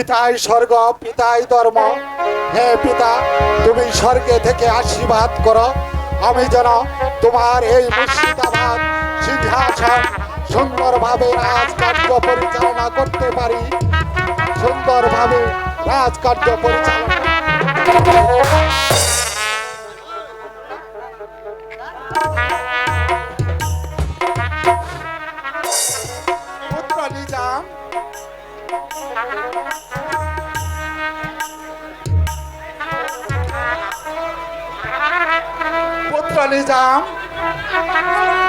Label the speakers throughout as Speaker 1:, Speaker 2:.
Speaker 1: পিতাই স্বর্গ পিতাই ধর্ম। হে পিতা, তুমি স্বর্গে থেকে আশীর্বাদ করো আমি যেন তোমার এই মুর্শিদাবাদ সিংহাসন সুন্দরভাবে রাজকার্য পরিচালনা করতে পারি, সুন্দরভাবে রাজকার্য পরিচালনা। পুত্র নিজাম, পুত্র নিজাম,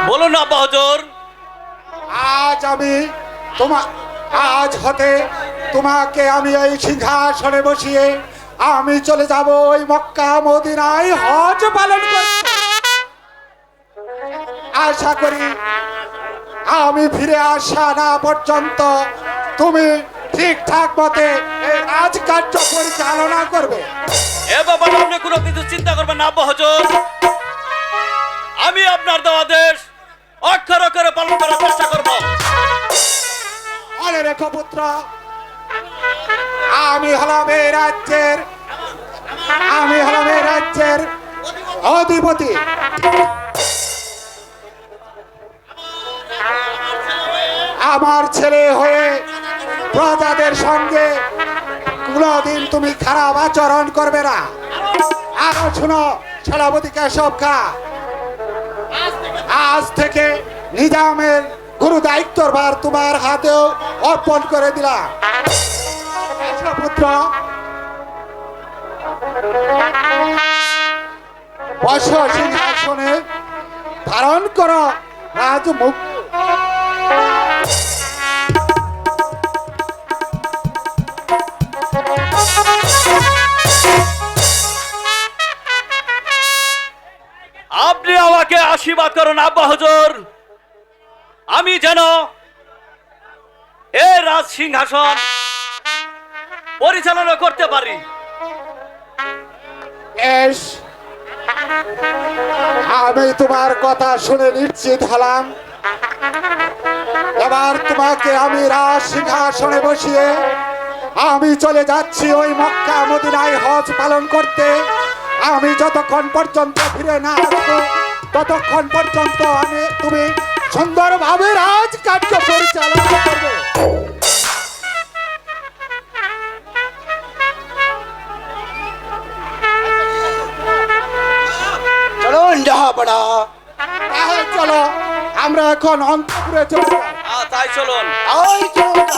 Speaker 2: বলুন আব্বা হুজুর।
Speaker 1: আজ হতে তোমাকে আমি এই সিংহাসনে বসিয়ে আমি চলে যাব ওই মক্কা মদিনায় হজ পালন করতে। আশা করি আমি ফিরে আসা না পর্যন্ত তুমি ঠিকঠাক মতে এই রাজকার্য পরিচালনা করবে।
Speaker 2: এ বাবা, আপনি কোনো কিছু চিন্তা করবেন না আব্বা হুজুর। আমি আপনার দেওয়া আদেশ অক্ষর অক্ষরে পালন করার চেষ্টা করব।
Speaker 1: মনে রেখো পুত্র, আমি হলাম এই রাজ্যের অধিপতি। আমার ছেলে হয়ে প্রজাদের সঙ্গে কোনদিন তুমি খারাপ আচরণ করবে না। আরো শুনো সেনাপতি কেশব খা, আজ থেকে নিজামের গুরু দায়িত্বর ভার তোমার হাতেও অর্পণ করে দিলাম। পুত্র, বসো সিংহাসনে, ধারণ করো রাজমুখ।
Speaker 2: আপনি আমাকে আশীর্বাদ করুন আব্বা হুজুর, আমি যেন এই রাজ সিংহাসন পরিচালনা করতে পারি।
Speaker 1: আমি তোমার কথা শুনে নিশ্চিত হলাম। এবার তোমাকে আমি রাজ সিংহাসনে বসিয়ে আমি চলে যাচ্ছি ওই মক্কা মদিনায় হজ পালন করতে। আমি যতক্ষণ পর্যন্ত ফিরে না আসবো ততক্ষণ পর্যন্ত তুমি সুন্দরভাবে রাজকার্য পরিচালনা করবে।
Speaker 3: চলো জাহাপনা,
Speaker 1: তাহলে চলো আমরা এখন অন্তপুরে চলে যাই।
Speaker 2: তাই চলুন।
Speaker 3: ওই চলো।